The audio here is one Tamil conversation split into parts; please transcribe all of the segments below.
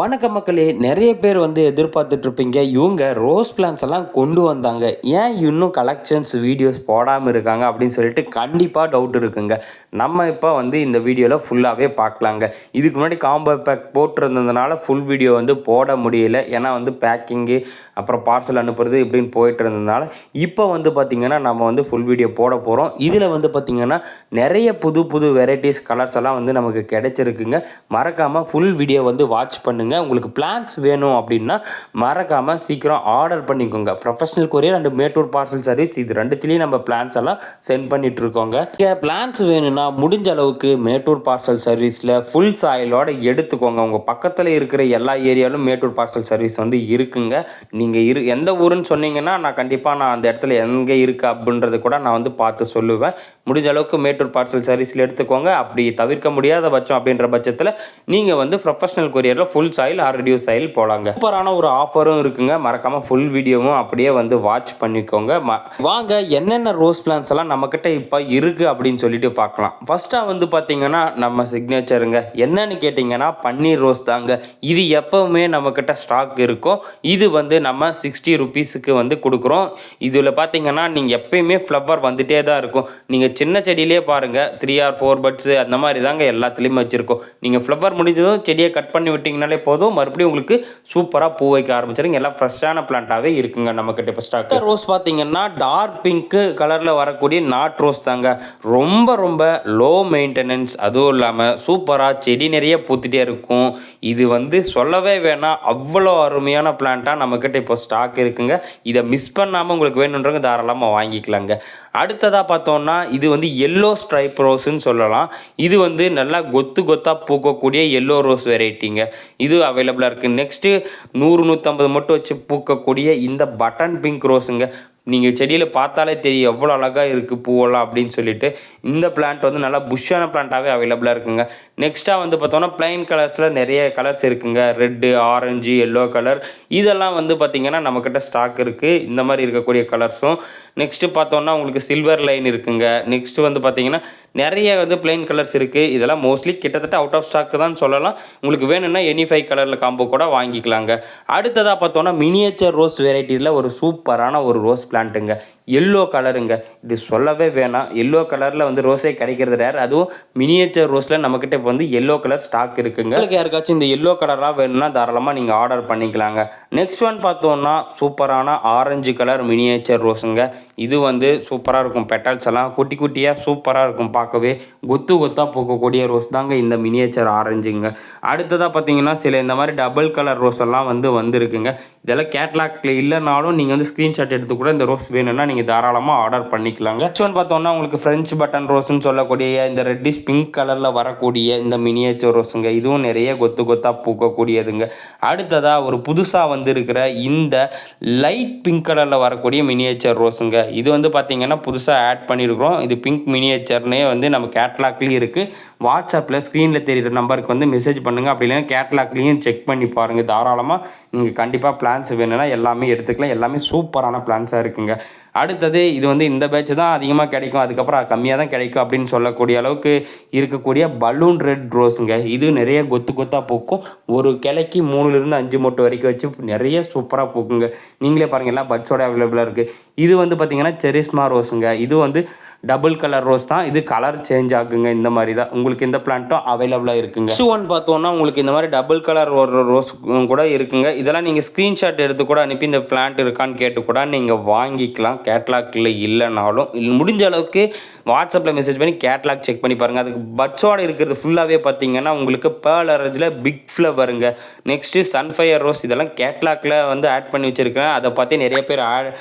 வணக்கம் மக்களே, நிறைய பேர் வந்து எதிர்பார்த்துட்டு இருப்பீங்க இவங்க ரோஸ் பிளான்ஸ் எல்லாம் கொண்டு வந்தாங்க, ஏன் இன்னும் கலெக்ஷன்ஸ் வீடியோஸ் போடாமல் இருக்காங்க அப்படின்னு சொல்லிட்டு கண்டிப்பாக டவுட் இருக்குங்க. நம்ம இப்போ வந்து இந்த வீடியோவில் ஃபுல்லாகவே பார்க்கலாங்க. இதுக்கு முன்னாடி காம்போ பேக் போட்டிருந்ததுனால ஃபுல் வீடியோ வந்து போட முடியல, ஏன்னா வந்து பேக்கிங்கு அப்புறம் பார்சல் அனுப்புறது இப்படின்னு போயிட்டு இருந்ததுனால இப்போ வந்து பார்த்திங்கன்னா நம்ம வந்து ஃபுல் வீடியோ போட போகிறோம். இதில் வந்து பார்த்திங்கன்னா நிறைய புது புது வெரைட்டிஸ் கலர்ஸ் எல்லாம் வந்து நமக்கு கிடைச்சிருக்குங்க. மறக்காமல் ஃபுல் வீடியோ வந்து வாட்ச் பண்ணுங்கள். உங்களுக்கு பிளான்ஸ் வேணும் அப்படின்னா மறக்காமல் சீக்கிரம் ஆர்டர் பண்ணிக்கோங்க. Professional courier and Mettur parcel service இது ரெண்டுத்துலேயும் நம்ம பிளான்ஸ் எல்லாம் சென்ட் பண்ணிட்டு இருக்கோங்க. இங்கே பிளான்ஸ் வேணும்னா முடிஞ்ச அளவுக்கு மேட்டூர் பார்சல் சர்வீஸில் ஃபுல் சாயிலோட எடுத்துக்கோங்க. உங்கள் பக்கத்தில் இருக்கிற எல்லா ஏரியாவிலும் மேட்டூர் பார்சல் சர்வீஸ் வந்து இருக்குங்க. நீங்கள் எந்த ஊருன்னு சொன்னீங்கன்னா நான் அந்த இடத்துல எங்கே இருக்குது அப்படின்றது கூட நான் வந்து பார்த்து சொல்லுவேன். முடிஞ்ச அளவுக்கு மேட்டூர் பார்சல் சர்வீஸில் எடுத்துக்கோங்க. அப்படி தவிர்க்க முடியாத பட்சம் அப்படின்ற பட்சத்தில் நீங்கள் வந்து ப்ரொஃபஷனல் கொரியரில் full soil or reduce soil போலாங்க. சூப்பரான ஒரு ஆஃபரும் இருக்குங்க. மறக்காமல் ஃபுல் வீடியோவும் அப்படியே வந்து வாட்ச் பண்ணிக்கோங்க. வாங்க என்னென்ன ரோஸ் பிளான்ஸ் எல்லாம் நம்மக்கிட்ட இப்போ இருக்குது அப்படின்னு சொல்லிட்டு பார்க்கலாம். ஃபஸ்ட்டாக வந்து பார்த்தீங்கன்னா நம்ம சிக்னேச்சருங்க. என்னன்னு கேட்டிங்கன்னா பன்னீர் ரோஸ் தாங்க. இது எப்போவுமே நம்மக்கிட்ட ஸ்டாக் இருக்கும். இது வந்து நம்ம 60 ருபீஸுக்கு வந்து கொடுக்குறோம். இதில் பார்த்தீங்கன்னா நீங்கள் எப்பயுமே ஃப்ளவர் வந்துகிட்டே தான் இருக்கும். நீங்கள் சின்ன செடியிலே பாருங்கள் 3 or 4 பட்ஸு அந்த மாதிரி தாங்க எல்லாத்துலேயுமே வச்சுருக்கோம். நீங்கள் ஃப்ளவர் முடிஞ்சதும் செடியை கட் பண்ணி விட்டிங்கனாலே போதும், மறுபடியும் உங்களுக்கு சூப்பராக பூ வைக்க ஆரம்பிச்சிருங்க. எல்லாம் ஃப்ரெஷ்ஷான பிளான்ட்டாகவே இருக்குங்க நம்மக்கிட்ட. இப்போ ஸ்டாக் ரோஸ் பார்த்தீங்கன்னா டார்க் பிங்க்கு கலரில் வரக்கூடிய நாட் ரோஸ் தாங்க. ரொம்ப ரொம்ப லோ மெயின்டெனன்ஸ், அதுவும் இல்லாமல் சூப்பராக செடி நிறைய பூத்துட்டே இருக்கும். இது வந்து சொல்லவே வேணாம், அவ்வளோ அருமையான பிளான்ட்டாக நம்மக்கிட்ட இப்போ ஸ்டாக் இருக்குங்க. இதை மிஸ் பண்ணாமல் உங்களுக்கு வேணுன்றவங்க தாராளமாக வாங்கிக்கலாங்க. அடுத்ததாக பார்த்தோன்னா இது வந்து எல்லோ ஸ்ட்ரைப் ரோஸுன்னு சொல்லலாம். இது வந்து நல்லா கொத்தாக பூக்கக்கூடிய எல்லோ ரோஸ் வெரைட்டிங்க. இது அவைலபிளாக இருக்குது. நெக்ஸ்ட்டு 100-150 மட்டும் வச்சு பூக்கக்கூடிய இந்த பட்டன் பிங்க் ரோஸுங்க. நீங்கள் செடியில் பார்த்தாலே தெரியும் எவ்வளோ அழகாக இருக்குது பூவெல்லாம் அப்படின்னு சொல்லிட்டு. இந்த பிளான்ட் வந்து நல்லா புஷ்ஷான பிளான்ட்டாகவே அவைலபிளாக இருக்குங்க. நெக்ஸ்ட்டாக வந்து பார்த்தோன்னா பிளைன் கலர்ஸில் நிறைய கலர்ஸ் இருக்குங்க. ரெட்டு, ஆரஞ்சு, எல்லோ கலர் இதெல்லாம் வந்து பார்த்திங்கன்னா நம்மக்கிட்ட ஸ்டாக் இருக்குது. இந்த மாதிரி இருக்கக்கூடிய கலர்ஸும். நெக்ஸ்ட்டு பார்த்தோன்னா உங்களுக்கு சில்வர் லைன் இருக்குங்க. நெக்ஸ்ட்டு வந்து பார்த்திங்கன்னா நிறைய வந்து பிளைன் கலர்ஸ் இருக்குது. இதெல்லாம் மோஸ்ட்லி கிட்டத்தட்ட அவுட் ஆஃப் ஸ்டாக்கு தான் சொல்லலாம். உங்களுக்கு வேணும்னா எனி 5 கலரில் காம்போ கூட வாங்கிக்கலாங்க. அடுத்ததாக பார்த்தோன்னா மினியேச்சர் ரோஸ் வெரைட்டியில் ஒரு சூப்பரான ஒரு ரோஸ் பிளான்ட்டுங்க. எல்லோ கலருங்க. இது சொல்லவே வேணாம், எல்லோ கலரில் வந்து ரோஸே கிடைக்கிறது ரேர். அதுவும் மினியேச்சர் ரோஸில் நம்மக்கிட்ட இப்போ வந்து எல்லோ கலர் ஸ்டாக் இருக்குங்க. உங்களுக்கு யாருக்காச்சும் இந்த எல்லோ கலராக வேணும்னா தாராளமாக நீங்கள் ஆர்டர் பண்ணிக்கலாங்க. நெக்ஸ்ட் ஒன் பார்த்தோன்னா சூப்பரான ஆரஞ்சு கலர் மினியேச்சர் ரோஸுங்க. இது வந்து சூப்பராக இருக்கும். பெட்டல்ஸ் எல்லாம் குட்டி குட்டியாக சூப்பராக இருக்கும். பார்க்கவே கொத்தாக பூக்கக்கூடிய ரோஸ் தாங்க இந்த மினியேச்சர் ஆரஞ்சுங்க. அடுத்ததாக பார்த்தீங்கன்னா சில இந்த மாதிரி டபுள் கலர் ரோஸ் எல்லாம் வந்துருக்குங்க. இதெல்லாம் கேட்லாக்ல இல்லைனாலும் நீங்கள் வந்து ஸ்க்ரீன்ஷாட் எடுத்து கூட இந்த ரோஸ் வேணும்னா நீங்கள் தாராளமாக ஆர்டர் பண்ணிக்கலாங்க. நெக்ஸ்ட் ஒன் பார்த்தோன்னா உங்களுக்கு ஃப்ரெஞ்ச் பட்டன் ரோஸ்ன்னு சொல்லக்கூடிய இந்த ரெட்டிஷ் பிங்க் கலரில் வரக்கூடிய இந்த மினியேச்சர் ரோஸுங்க. இதுவும் நிறைய கொத்தாக பூக்கக்கூடியதுங்க. அடுத்ததாக ஒரு புதுசாக வந்துருக்கிற இந்த லைட் பிங்க் கலரில் வரக்கூடிய மினியேச்சர் ரோஸுங்க. இது வந்து பார்த்திங்கன்னா புதுசாக ஆட் பண்ணியிருக்கிறோம். இது பிங்க் மினியேச்சர்னே வந்து நம்ம கேட்லாக்லேயும் இருக்குது. வாட்ஸ்அப்பில் ஸ்க்ரீனில் தெரிகிற நம்பருக்கு வந்து மெசேஜ் பண்ணுங்கள். அப்படி இல்லைன்னா கேட்லாக்லேயும் செக் பண்ணி பாருங்கள். தாராளமாக நீங்கள் கண்டிப்பாக பிளான்ஸ் வேணும்னா எல்லாமே எடுத்துக்கலாம். எல்லாமே சூப்பரான பிளான்ஸாக இருக்குங்க. அடுத்தது இது வந்து இந்த பேட்ச் தான் அதிகமாக கிடைக்கும், அதுக்கப்புறம் கம்மியாக தான் கிடைக்கும் அப்படின்னு சொல்லக்கூடிய அளவுக்கு இருக்கக்கூடிய பலூன் ரெட் ரோஸுங்க. இது நிறைய கொத்தாக பூக்கும். ஒரு கிளைக்கு 3-5 மொட்டு வரைக்கும் வச்சு நிறைய சூப்பராக பூக்குங்க. நீங்களே பாருங்கள், எல்லாம் பட்ஸோட அவைலபிளாக இருக்குது. இது வந்து பார்த்திங்கன்னா செரிஸ்மா ரோஸுங்க. இது வந்து டபுள் கலர் ரோஸ் தான். இது கலர் சேஞ்ச் ஆகுங்க. இந்த மாதிரி தான் உங்களுக்கு இந்த பிளான்ட்டும் அவைலபிளாக இருக்குங்க. நெக்ஸ்ட் ஒன் பார்த்தோன்னா உங்களுக்கு இந்த மாதிரி டபுள் கலர் ஒரு ரோஸ் கூட இருக்குங்க. இதெல்லாம் நீங்கள் ஸ்க்ரீன்ஷாட் எடுத்து கூட அனுப்பி இந்த பிளான்ட் இருக்கான்னு கேட்டு கூட நீங்கள் வாங்கிக்கலாம். கேட்லாக்ல இல்லைனாலும் முடிஞ்ச அளவுக்கு வாட்ஸ்அப்பில் மெசேஜ் பண்ணி கேட்லாக் செக் பண்ணி பாருங்கள். அதுக்கு பட்ஸோடு இருக்கிறது ஃபுல்லாகவே பார்த்தீங்கன்னா உங்களுக்கு பேர்ல் அரேஞ்சில் பிக் ஃப்ளவருங்க. நெக்ஸ்ட்டு சன்ஃபயர் ரோஸ் இதெல்லாம் கேட்லாக்ல வந்து ஆட் பண்ணி வச்சுருக்கேன். அதை பார்த்து நிறைய பேர்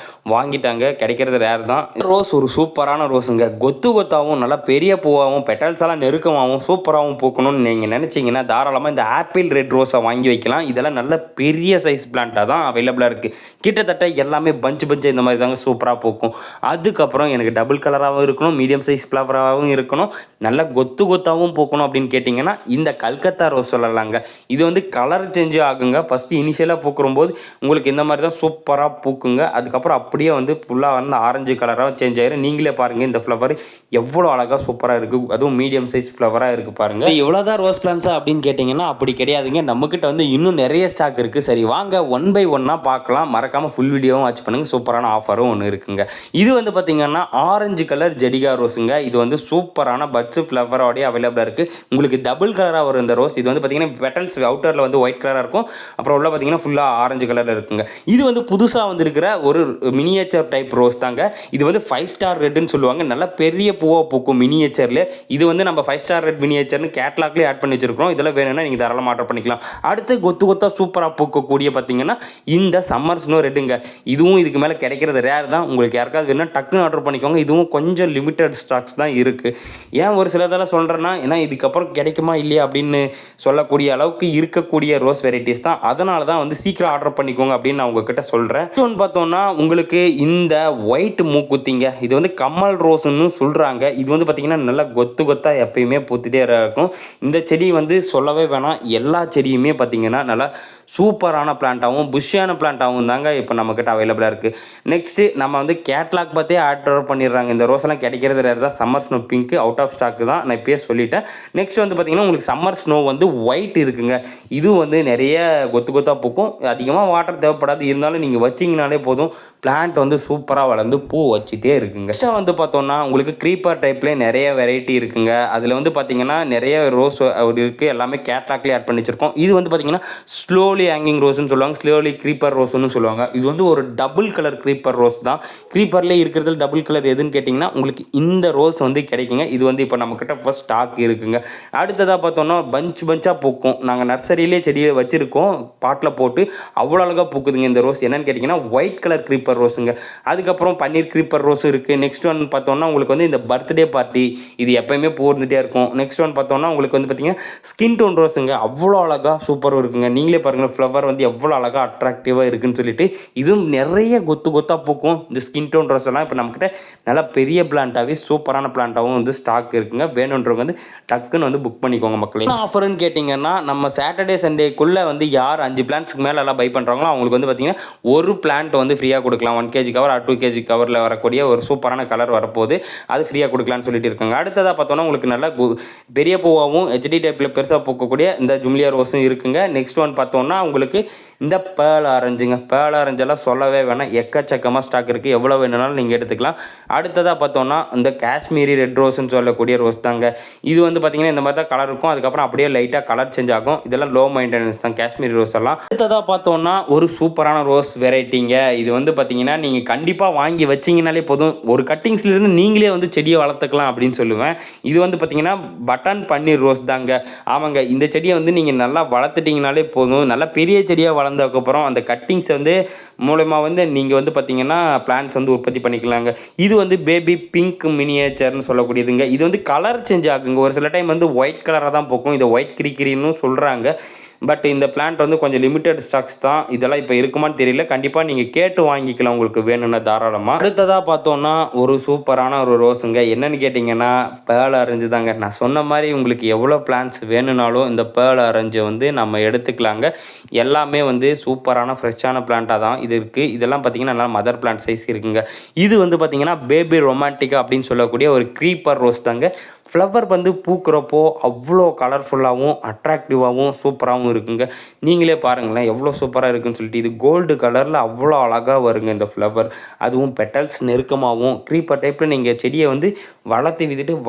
வாங்கிட்டாங்க. கிடைக்கிறது ரேர் தான். ரோஸ் ஒரு சூப்பரான ரோஸ் கொத்தாகவும் நல்லா பெரிய பூவாகவும் பெட்டல்ஸ் எல்லாம் நெருக்கமாகவும் சூப்பராகவும் பூக்கணும்னு நீங்கள் நினச்சிங்கன்னா தாராளமாக இந்த ஆப்பிள் ரெட் ரோஸை வாங்கி வைக்கலாம். இதெல்லாம் நல்ல பெரிய சைஸ் பிளான்ட்டாக தான் அவைலபிளாக இருக்குது. கிட்டத்தட்ட எல்லாமே பஞ்சு இந்த மாதிரி தாங்க சூப்பராக பூக்கும். அதுக்கப்புறம் எனக்கு டபுள் கலராகவும் இருக்கணும், மீடியம் சைஸ் ஃப்ளவராகவும் இருக்கணும், நல்லா கொத்தாகவும் பூக்கணும் அப்படின்னு கேட்டிங்கன்னா இந்த கல்கத்தா ரோஸ் சொல்லலாங்க. இது வந்து கலர் சேஞ்ச் ஆகுங்க. ஃபஸ்ட்டு இனிஷியலாக பூக்கும்போது உங்களுக்கு இந்த மாதிரி தான் சூப்பராக பூக்குங்க. அதுக்கப்புறம் அப்படியே வந்து ஃபுல்லாக வந்து ஆரஞ்சு கலராக சேஞ்ச் ஆகிடும். நீங்களே பாருங்கள், இந்த இந்த ஃப்ளவர் எவ்வளோ அழகாக சூப்பராக இருக்குது, அதுவும் மீடியம் சைஸ் ஃப்ளவராக இருக்குது பாருங்கள். இவ்வளோதான் ரோஸ் பிளான்ஸா அப்படின்னு கேட்டிங்கன்னா அப்படி கிடையாதுங்க. நம்மக்கிட்ட வந்து இன்னும் நிறைய ஸ்டாக் இருக்குது. சரி வாங்க ஒன் பை ஒன்னாக பார்க்கலாம். மறக்காமல் ஃபுல் வீடியோவும் வாட்ச் பண்ணுங்கள். சூப்பரான ஆஃபரும் ஒன்று இருக்குங்க. இது வந்து பார்த்திங்கன்னா ஆரஞ்சு கலர் ஜெடிகா ரோஸுங்க. இது வந்து சூப்பரான பட்ஸ் ஃப்ளவரோடய அவைலபிளாக இருக்குது. உங்களுக்கு டபுள் கலராக வரும் இந்த ரோஸ். இது வந்து பார்த்திங்கன்னா பெட்டல்ஸ் அவுட்டரில் வந்து ஒயிட் கலராக இருக்கும், அப்புறம் உள்ள பார்த்திங்கன்னா ஃபுல்லாக ஆரஞ்சு கலரில் இருக்குங்க. இது வந்து புதுசாக வந்துருக்கிற ஒரு மினியேச்சர் டைப் ரோஸ் தாங்க. இது வந்து 5 ஸ்டார் ரெட்னு சொல்லுவாங்க. நல்லா பெரிய பூவாக பூக்கும் மினியேச்சரில். இது வந்து நம்ம 5 ஸ்டார் ரெட் மினியேச்சர்னு கேட்லாக்லேயே ஆட் பண்ணி வச்சிருக்கோம். இதெல்லாம் வேணும்னா நீங்கள் தாராளமாக ஆர்டர் பண்ணிக்கலாம். அடுத்து கொத்து கொத்தாக சூப்பராக பூக்கக்கூடிய பார்த்திங்கன்னா இந்த சம்மர் ஸ்னோ ரெட்டுங்க. இதுவும் இதுக்கு மேலே கிடைக்கிறது ரேர் தான். உங்களுக்கு யாருக்காவது வேணும்னா டக்குன்னு ஆர்டர் பண்ணிக்கோங்க. இதுவும் கொஞ்சம் லிமிட்டட் ஸ்டாக்ஸ் தான் இருக்குது. ஏன் ஒரு சிலதெல்லாம் சொல்கிறேன்னா, ஏன்னா இதுக்கப்புறம் கிடைக்குமா இல்லையா அப்படின்னு சொல்லக்கூடிய அளவுக்கு இருக்கக்கூடிய ரோஸ் வெரைட்டிஸ் தான். அதனால தான் வந்து சீக்கிரம் ஆர்டர் பண்ணிக்கோங்க அப்படின்னு நான் உங்ககிட்ட சொல்கிறேன். ஒன்று பார்த்தோன்னா உங்களுக்கு இந்த ஒயிட் மூக்குத்திங்க. இது வந்து கமல் ரோஸ்ன்னு சொல்கிறாங்க. இது வந்து பார்த்திங்கன்னா நல்லா கொத்து கொத்தாக எப்பயுமே பூத்துட்டே இருக்கும். இந்த செடி வந்து சொல்லவே வேணாம். எல்லா செடியுமே பார்த்திங்கன்னா நல்லா சூப்பரான பிளான்ட்டாகவும் புஷ்ஷான பிளான்ட்டாகவும் தாங்க இப்போ நம்மக்கிட்ட அவைலபிளாக இருக்குது. நெக்ஸ்ட்டு நம்ம வந்து கேட்லாக் பார்த்தே ஆர்டர் பண்ணிடுறாங்க. இந்த ரோஸெல்லாம் கிடைக்கிறது ரேர் தான். Summer snow pink out of stock தான், நான் இப்போயே சொல்லிட்டேன். நெக்ஸ்ட் வந்து பார்த்திங்கன்னா உங்களுக்கு சம்மர் ஸ்னோ வந்து ஒயிட் இருக்குங்க. இது வந்து நிறைய கொத்து கொத்தாக பூக்கும். அதிகமாக வாட்டர் தேவைப்படாது. இருந்தாலும் நீங்கள் வச்சிங்கனாலே போதும், பிளான்ட் வந்து சூப்பராக வளர்ந்து பூ வச்சுட்டே இருக்குங்க. நெக்ஸ்ட்டாக வந்து பார்த்தோன்னா உங்களுக்கு க்ரீப்பர் டைப்லேயே நிறைய வெரைட்டி இருக்குங்க. அதில் வந்து பார்த்திங்கன்னா நிறைய ரோஸ் இருக்குது. எல்லாமே கேட்லாக்லேயே ஆட் பண்ணி வச்சுருக்கோம். இது வந்து பார்த்திங்கன்னா ஸ்லோலி ஹேங்கிங் ரோஸ்ன்னு சொல்லுவாங்க, ஸ்லோலி க்ரீப்பர் ரோஸ்ன்னு சொல்லுவாங்க. இது வந்து ஒரு டபுள் கலர் க்ரீப்பர் ரோஸ் தான். க்ரீப்பர்லேயே இருக்கிறதுல டபுள் கலர் எதுன்னு கேட்டிங்கன்னா உங்களுக்கு இந்த ரோஸ் வந்து கிடைக்குங்க. இது வந்து இப்போ நம்மக்கிட்ட இப்போ ஸ்டாக் இருக்குங்க. அடுத்ததாக பார்த்தோன்னா பஞ்சாக பூக்கும். நாங்கள் நர்சரியிலே செடியை வச்சுருக்கோம், பாட்டில் போட்டு அவ்வளோ அழகாக பூக்குதுங்க இந்த ரோஸ். என்னென்னு கேட்டிங்கன்னா ஒயிட் கலர் க்ரீப்பர் ரோஸுங்க. அதுக்கப்புறம் பன்னீர் க்ரீப்பர் ரோஸ் இருக்குது. நெக்ஸ்ட் ஒன் பார்த்தோன்னா உங்களுக்கு வந்து இந்த பர்த்டே பார்ட்டி, இது எப்போயுமே பூ இருந்துகிட்டே இருக்கும். நெக்ஸ்ட் ஒன் பார்த்தோன்னா உங்களுக்கு வந்து பார்த்திங்கன்னா ஸ்கின் டோன் ரோஸுங்க. அவ்வளோ அழகாக சூப்பராக இருக்குங்க. நீங்களே பாருங்கள் ஃப்ளவர் வந்து எவ்வளோ அழகாக அட்ராக்டிவாக இருக்குதுன்னு சொல்லிட்டு. இதுவும் நிறைய கொத்து கொத்தாக பூக்கும். இந்த ஸ்கின் டோன் ரோஸ் எல்லாம் இப்போ நம்மக்கிட்ட நல்லா பெரிய பிளான்ட்டாகவே சூப்பரான பிளான்ட்டாகவும் வந்து ஸ்டாக் இருக்குங்க. வேணுன்றவங்க வந்து டக்குன்னு வந்து புக் பண்ணிக்கோங்க மக்களே. என்ன ஆஃபர்னு கேட்டிங்கன்னா, நம்ம சாட்டர்டே சண்டேக்குள்ளே வந்து யார் 5 பிளான்ட்ஸ்க்கு மேலே எல்லாம் பை பண்ணுறாங்களோ அவங்களுக்கு வந்து பார்த்திங்கன்னா ஒரு பிளான்ட் வந்து ஃப்ரீயாக கொடுக்கலாம். 1 kg கவர் ஆர் 2 kg கவரில் வரக்கூடிய ஒரு சூப்பரான கலர் வரப்போகுது, அது ஃப்ரீயாக கொடுக்கலான்னு சொல்லிட்டு இருக்காங்க. அடுத்ததாக பார்த்தோன்னா உங்களுக்கு நல்லா பெரிய பூவாகவும் ஹெச்டி டைப்பில் பெருசாக பூக்கக்கூடிய இந்த ஜும்லியா ரோஸும் இருக்குங்க. நெக்ஸ்ட் ஒன் பார்த்தோன்னா உங்களுக்கு இந்த பேர்ல் ஆரஞ்சுங்க. பேர்ல் ஆரஞ்செல்லாம் சொல்லவே வேணாம், எக்கச்சக்கமாக ஸ்டாக் இருக்குது. எவ்வளோ வேணுனாலும் நீங்கள் எடுத்துக்கலாம். அடுத்ததாக பார்த்தோன்னா இந்த காஷ்மீரி ரெட் ரோஸ்ன்னு சொல்லக்கூடிய ரோஸ் தாங்க. இது வந்து பார்த்திங்கன்னா இந்த மாதிரி தான் கலர் இருக்கும். அதுக்கப்புறம் அப்படியே லைட்டாக கலர் சேஞ்ச் ஆகும். இதெல்லாம் லோ மெயின்டெனன்ஸ் தான் காஷ்மீரி ரோஸ் எல்லாம். அடுத்ததாக பார்த்தோன்னா ஒரு சூப்பரான ரோஸ் வெரைட்டிங்க. இது வந்து பார்த்திங்கன்னா நீங்கள் கண்டிப்பாக வாங்கி வச்சிங்கனாலே போதும், ஒரு கட்டிங்ஸ்லேருந்து நீங்களே வந்து செடியை வளர்த்துக்கலாம் அப்படின்னு சொல்லுவேன். இது வந்து பார்த்திங்கன்னா பட்டன் பன்னீர் ரோஸ் தாங்க. ஆமாங்க, இந்த செடியை வந்து நீங்கள் நல்லா வளர்த்துட்டிங்கனாலே போதும். நல்லா பெரிய செடியாக வளர்ந்ததுக்கப்புறம் அந்த கட்டிங்ஸ் வந்து மூலமா வந்து நீங்கள் வந்து பார்த்திங்கன்னா பிளான்ட்ஸ் வந்து உற்பத்தி பண்ணிக்கலாங்க. இது வந்து பேபி பிங்க் மினியேச்சர்னு சொல்லக்கூடியதுங்க. இது வந்து கலர் சேஞ்ச் ஆகுங்க. ஒரு சில டைம் வந்து ஒயிட் கலராக தான் போக்கும். இதை ஒயிட் கிரின்னு சொல்கிறாங்க. பட் இந்த பிளான்ட் வந்து கொஞ்சம் லிமிட்டட் ஸ்டாக்ஸ் தான். இதெல்லாம் இப்போ இருக்குமான்னு தெரியல. கண்டிப்பாக நீங்கள் கேட்டு வாங்கிக்கலாம் உங்களுக்கு வேணும்னா தாராளமாக. அடுத்ததாக பார்த்தோன்னா ஒரு சூப்பரான ஒரு ரோஸுங்க. என்னென்னு கேட்டிங்கன்னா பேர்ல் ஆரஞ்சு தாங்க. நான் சொன்ன மாதிரி உங்களுக்கு எவ்வளோ பிளான்ட்ஸ் வேணும்னாலும் இந்த பேர்ல் ஆரஞ்சை வந்து நம்ம எடுத்துக்கலாங்க. எல்லாமே வந்து சூப்பரான ஃப்ரெஷ்ஷான பிளான்ட்டாக தான் இது இருக்குது. இதெல்லாம் பார்த்திங்கன்னா நல்லா மதர் பிளான்ட் சைஸ் இருக்குங்க. இது வந்து பார்த்திங்கன்னா பேபி ரொமான்டிக்கா அப்படின்னு சொல்லக்கூடிய ஒரு க்ரீப்பர் ரோஸ் தாங்க. ஃப்ளவர் வந்து பூக்கிறப்போ அவ்வளோ கலர்ஃபுல்லாகவும் அட்ராக்டிவாகவும் சூப்பராகவும் இருக்குங்க. நீங்களே பாருங்களேன் எவ்வளோ சூப்பராக இருக்குன்னு சொல்லிட்டு. இது கோல்டு கலரில் அவ்வளோ அழகாக வருங்க இந்த ஃப்ளவர். அதுவும் பெட்டல்ஸ் நெருக்கமாகவும் க்ரீப்பர் டைப்பில் நீங்கள் செடியை வந்து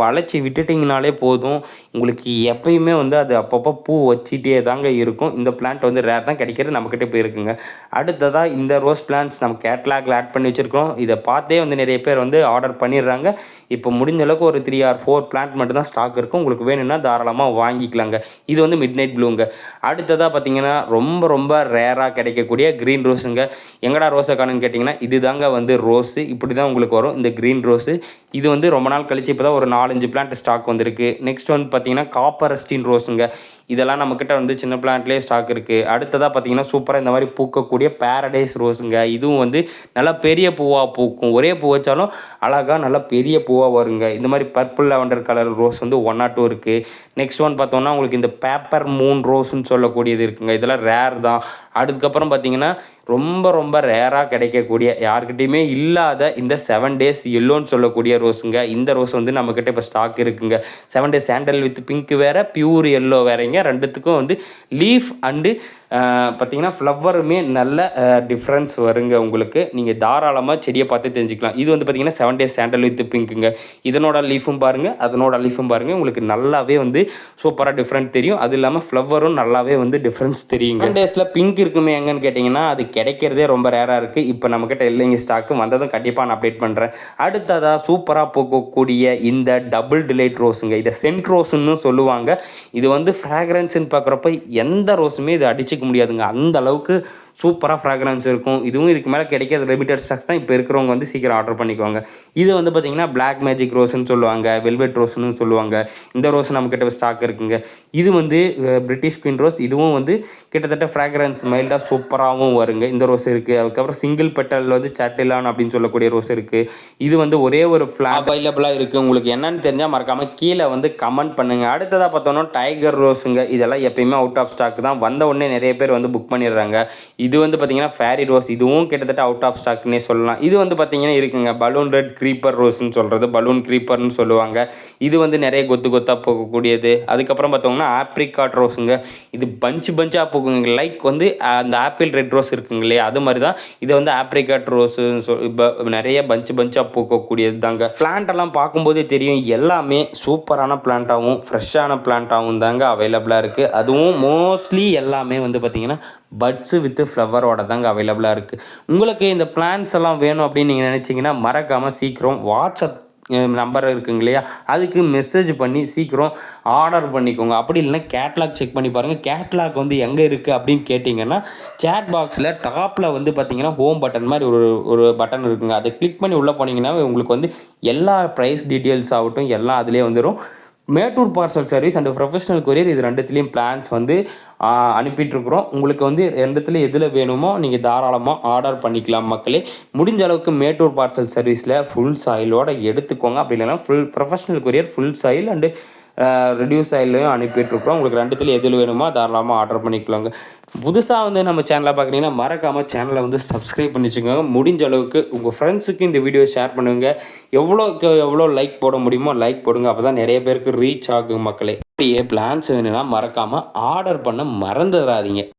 வளைச்சி விட்டுட்டிங்கனாலே போதும், உங்களுக்கு எப்பயுமே வந்து அது அப்பப்போ பூ வச்சிட்டே தாங்க இருக்கும். இந்த பிளான்ட் வந்து ரேர் தான், கிடைக்கிறது நம்மக்கிட்ட போய் இருக்குங்க. அடுத்ததாக இந்த ரோஸ் பிளான்ட்ஸ் நம்ம கேட்லாகில் ஆட் பண்ணி வச்சுருக்கோம். இதை பார்த்தே வந்து நிறைய பேர் வந்து ஆர்டர் பண்ணிடுறாங்க. இப்போ முடிஞ்ச அளவுக்கு ஒரு 3 or 4 பிளான்ட் மட்டும் தான் ஸ்டாக் இருக்கும். உங்களுக்கு வேணும்னா தாராளமாக வாங்கிக்கலாங்க. இது வந்து மிட் நைட் ப்ளூங்க. அடுத்ததாக பார்த்தீங்கன்னா ரொம்ப ரேராக கிடைக்கக்கூடிய க்ரீன் ரோஸுங்க. எங்கடா ரோஸை காணுன்னு கேட்டிங்கன்னா இது தாங்க வந்து ரோஸு. இப்படி தான் உங்களுக்கு வரும் இந்த க்ரீன் ரோஸு. இது வந்து ரொம்ப நாள் கழிச்சு இப்போ தான் ஒரு 4-5 பிளான்ட் ஸ்டாக் வந்திருக்கு. நெக்ஸ்ட் வந்து பார்த்தீங்கன்னா காப்பர் ஸ்டீன் ரோஸுங்க. இதெல்லாம் நம்மக்கிட்ட வந்து சின்ன பிளான்ட்லேயே ஸ்டாக் இருக்குது. அடுத்ததாக பார்த்தீங்கன்னா சூப்பராக இந்த மாதிரி பூக்கக்கூடிய பேரடைஸ் ரோஸுங்க. இதுவும் வந்து நல்லா பெரிய பூவாக பூக்கும். ஒரே பூ வச்சாலும் அழகாக நல்லா பெரிய பூவாக வருங்க. இந்த மாதிரி பர்பிள் லாவெண்டர் கலர் ரோஸ் வந்து 1 or 2 இருக்குது. நெக்ஸ்ட் ஒன் பார்த்தோன்னா உங்களுக்கு இந்த பேப்பர் மூன் ரோஸ்ன்னு சொல்லக்கூடியது இருக்குங்க. இதெல்லாம் ரேர் தான். அதுக்கப்புறம் பார்த்தீங்கன்னா ரொம்ப ரொம்ப ரேராக கிடைக்கக்கூடிய யாருக்கிட்டையுமே இல்லாத இந்த 7 டேஸ் எல்லோன்னு சொல்லக்கூடிய ரோஸுங்க. இந்த ரோஸ் வந்து நம்மக்கிட்ட இப்போ ஸ்டாக் இருக்குங்க. 7 டேஸ் சாண்டல் வித் பிங்க் வேறு, பியூர் எல்லோ வேறங்க. ரெண்டுத்துக்கும் வந்து லீஃப் அண்டு பார்த்திங்கன்னா ஃப்ளவருமே நல்ல டிஃப்ரென்ஸ் வருங்க உங்களுக்கு. நீங்கள் தாராளமாக செடியை பார்த்து தெரிஞ்சுக்கலாம். இது வந்து பார்த்திங்கன்னா 7 டேஸ் சாண்டல் வித் பிங்க்குங்க. இதனோட லீஃபும் பாருங்கள், அதனோட லீஃபும் பாருங்கள். உங்களுக்கு நல்லாவே வந்து சூப்பராக டிஃப்ரெண்ட் தெரியும். அது இல்லாமல் ஃப்ளவரும் நல்லாவே வந்து டிஃப்ரென்ஸ் தெரியுங்க. 7 டேஸில் பிங்க் இருக்குமே எங்கன்னு கேட்டிங்கன்னா அது கிடைக்கிறதே ரொம்ப ரேராக இருக்குது. இப்போ நம்மக்கிட்ட இல்லைங்க ஸ்டாக்கு. வந்ததும் கண்டிப்பாக நான் அப்டேட் பண்ணுறேன். அடுத்ததாக சூப்பராக போகக்கூடிய இந்த டபுள் டிலைட் ரோஸுங்க. இதை சென்ட் ரோஸுன்னு சொல்லுவாங்க. இது வந்து ஃப்ராக்ரன்ஸ்ன்னு பார்க்குறப்ப எந்த ரோஸுமே இது அடிச்சுக்க முடியாதுங்க. அந்த அளவுக்கு சூப்பராக ஃப்ராக்ரன்ஸ் இருக்கும். இதுவும் இதுக்கு மேலே கிடைக்காத லிமிட்டட் ஸ்டாக்ஸ் தான். இப்போ இருக்கிறவங்க வந்து சீக்கிரம் ஆர்டர் பண்ணிக்குவாங்க. இது வந்து பார்த்திங்கன்னா பிளாக் மேஜிக் ரோஸ்ன்னு சொல்லுவாங்க, வெல்வெட் ரோஸ்ன்னு சொல்லுவாங்க. இந்த ரோஸ் நம்மக்கிட்ட ஸ்டாக் இருக்குங்க. இது வந்து பிரிட்டிஷ் குயின் ரோஸ். இதுவும் வந்து கிட்டத்தட்ட ஃப்ராக்ரன்ஸ் மைல்டாக சூப்பராகவும் வருங்க. இந்த ரோஸ் இருக்குது. அதுக்கப்புறம் சிங்கிள் பெட்டல் வந்து சாட்டிலான் அப்படின்னு சொல்லக்கூடிய ரோஸ் இருக்குது. இது வந்து ஒரே ஒரு அவைலபிளாக இருக்குது. உங்களுக்கு என்னன்னு தெரிஞ்சால் மறக்காமல் கீழே வந்து கமெண்ட் பண்ணுங்கள். அடுத்ததாக பார்த்தோன்னா டைகர் ரோஸுங்க. இதெல்லாம் எப்பயுமே அவுட் ஆஃப் ஸ்டாக் தான். வந்த உடனே நிறைய பேர் வந்து புக் பண்ணிடுறாங்க. இது வந்து பார்த்திங்கன்னா ஃபேரி ரோஸ். இதுவும் கிட்டத்தட்ட அவுட் ஆஃப் ஸ்டாக்னே சொல்லலாம். இது வந்து பார்த்திங்கன்னா இருக்குங்க பலூன் ரெட் க்ரீப்பர் ரோஸ்ன்னு சொல்கிறது, பலூன் க்ரீப்பர்னு சொல்லுவாங்க. இது வந்து நிறைய கொத்து கொத்தாக போகக்கூடியது. அதுக்கப்புறம் பார்த்தோம்னா ஆப்ரிகாட் ரோஸுங்க. இது பஞ்சாக போகுங்க. லைக் வந்து அந்த ஆப்பிள் ரெட் ரோஸ் இருக்குங்க இல்லையா, அது மாதிரி தான் இதை வந்து ஆப்ரிகாட் ரோஸுன்னு இப்போ நிறைய பஞ்சாக போகக்கூடியது தாங்க. பிளான்ட்டெல்லாம் பார்க்கும்போதே தெரியும் எல்லாமே சூப்பரான பிளான்ட்டாகவும் ஃப்ரெஷ்ஷான பிளான்ட்டாகவும் தாங்க அவைலபிளாக இருக்குது. அதுவும் மோஸ்ட்லி எல்லாமே வந்து பார்த்திங்கன்னா பட்ஸு வித்து ஃப்ளவரோட தாங்க அவைலபிளாக இருக்குது. உங்களுக்கு இந்த பிளான்ஸ் எல்லாம் வேணும் அப்படின்னு நீங்கள் நினச்சிங்கன்னா மறக்காமல் சீக்கிரம் வாட்ஸ்அப் நம்பர் இருக்குங்க இல்லையா, அதுக்கு மெசேஜ் பண்ணி சீக்கிரம் ஆர்டர் பண்ணிக்கோங்க. அப்படி இல்லைன்னா கேட்லாக் செக் பண்ணி பாருங்கள். கேட்லாக் வந்து எங்கே இருக்குது அப்படின்னு கேட்டிங்கன்னா சேட் பாக்ஸில் டாப்பில் வந்து பார்த்திங்கன்னா ஹோம் பட்டன் மாதிரி ஒரு பட்டன் இருக்குங்க. அதை கிளிக் பண்ணி உள்ளே போனீங்கன்னா உங்களுக்கு வந்து எல்லா ப்ரைஸ் டீட்டெயில்ஸ் ஆகட்டும் எல்லாம் அதிலே வந்துடும். Mettur parcel service and professional courier இது ரெண்டுத்துலேயும் பிளான்ஸ் வந்து அனுப்பிட்டுருக்குறோம். உங்களுக்கு வந்து ரெண்டுத்துல எதில் வேணுமோ நீங்கள் தாராளமாக ஆர்டர் பண்ணிக்கலாம் மக்களே. முடிஞ்ச அளவுக்கு மேட்டூர் பார்சல் சர்வீஸில் ஃபுல் சாயிலோடு எடுத்துக்கோங்க. அப்படி இல்லைன்னா full professional courier full soil and reduce ஆயிலையும் அனுப்பிட்டுருக்குறோம். உங்களுக்கு ரெண்டுத்தில் எதில் வேணுமோ தாராளமாக ஆர்டர் பண்ணிக்கலாங்க. புதுசாக வந்து நம்ம சேனலை பார்க்குறீங்கன்னா மறக்காமல் சேனலை வந்து சப்ஸ்கிரைப் பண்ணி வச்சுக்கோங்க. முடிஞ்ச அளவுக்கு உங்கள் ஃப்ரெண்ட்ஸுக்கு இந்த வீடியோ ஷேர் பண்ணுங்க. எவ்வளோ லைக் போட முடியுமோ லைக் போடுங்க. அப்போ தான் நிறைய பேருக்கு ரீச் ஆகும் மக்களே. அப்படியே பிளான்ஸ் வேணும்னா மறக்காமல் ஆர்டர் பண்ண மறந்துடாதீங்க.